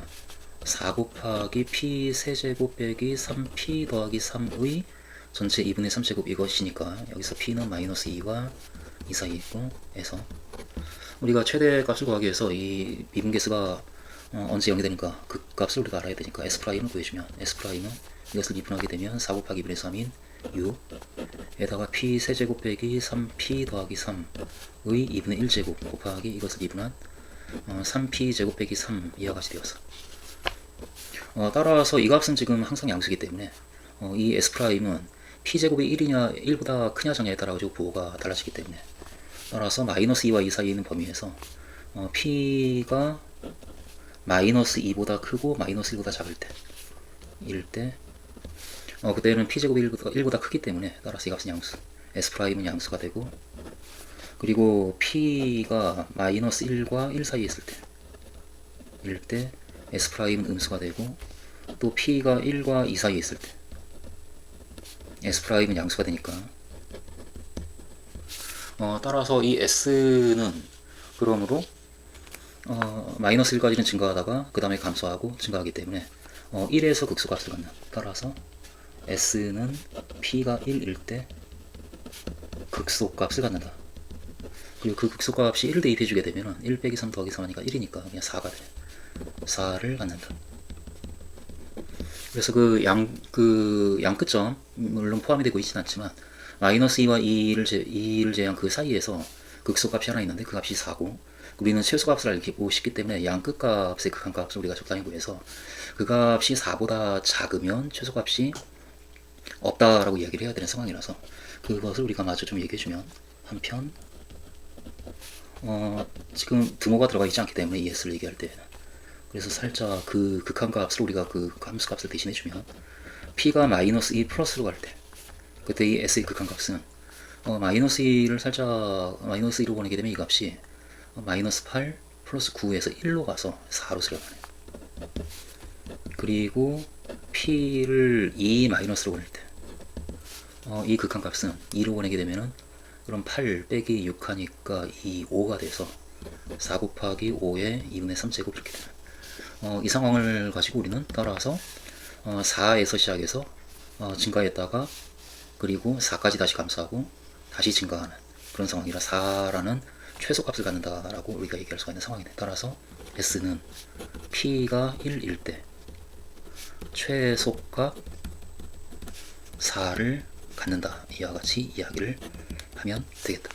4 곱하기 P 세제곱 빼기 3P 더하기 3의 전체 2분의 3제곱 이것이니까 여기서 P는 마이너스 2와 2 사이에 있고 해서 우리가 최대값을 구하기 위해서 이 미분계수가 언제 0이 되니까 그 값을 우리가 알아야 되니까 S'을 구해주면 S'은 이것을 미분하게 되면 4 곱하기 2분의 3인 6 에다가 P 세제곱 빼기 3P 더하기 3의 2분의 1제곱 곱하기 이것을 미분한 3P 제곱 빼기 3 이와 같이 되어서 따라서 이 값은 지금 항상 양수이기 때문에 이 S'은 P제곱이 1이냐 1보다 크냐 작냐에 따라 가지고 부호가 달라지기 때문에 따라서 마이너스 2와 2 사이에 있는 범위에서 P가 마이너스 2보다 크고 마이너스 1보다 작을 때 그때는 P제곱이 1보다 크기 때문에 따라서 이 값은 양수 S'은 양수가 되고 그리고 P가 마이너스 1과 1 사이에 있을 때 S'은 음수가 되고 또 P가 1과 2 사이에 있을 때 S'은 양수가 되니까 따라서 이 S는 그러므로 마이너스 1까지는 증가하다가 그 다음에 감소하고 증가하기 때문에 1에서 극소값을 갖는 따라서 S는 P가 1일 때 극소값을 갖는다. 그리고 그 극소값이 1을 대입해주게 되면 1 빼기 3 더하기 3하니까 1이니까 그냥 4가 돼. 4를 갖는다. 그래서 그 양끝점 물론 포함이 되고 있지는 않지만 마이너스 2와 2를 제한 그 사이에서 극소값이 하나 있는데 그 값이 4고 우리는 최소값을 알고 싶기 때문에 양끝값의 극한값을 우리가 적당히 구해서 그 값이 4보다 작으면 최소값이 없다라고 이야기를 해야 되는 상황이라서 그것을 우리가 마저 좀 얘기해주면 한편 지금 등호가 들어가 있지 않기 때문에 ES를 얘기할 때는 그래서 살짝 그 극한값을 우리가 그 함수값을 대신해주면 P가 마이너스 2 플러스로 갈 때 그때 이 S의 극한값은 마이너스 2를 살짝 마이너스 2로 보내게 되면 이 값이 마이너스 8 플러스 9에서 1로 가서 4로 수렴하네. 그리고 P를 2 마이너스로 보낼 때 이 극한값은 2로 보내게 되면은 그럼 8 빼기 6 하니까 2, 5가 돼서 4 곱하기 5의 2분의 3제곱 이렇게 되는 이 상황을 가지고 우리는 따라서 4에서 시작해서 증가했다가 그리고 4까지 다시 감소하고 다시 증가하는 그런 상황이라 4라는 최소값을 갖는다라고 우리가 얘기할 수가 있는 상황이네. 따라서 S는 P가 1일 때 최소값 4를 갖는다. 이와 같이 이야기를 하면 되겠다.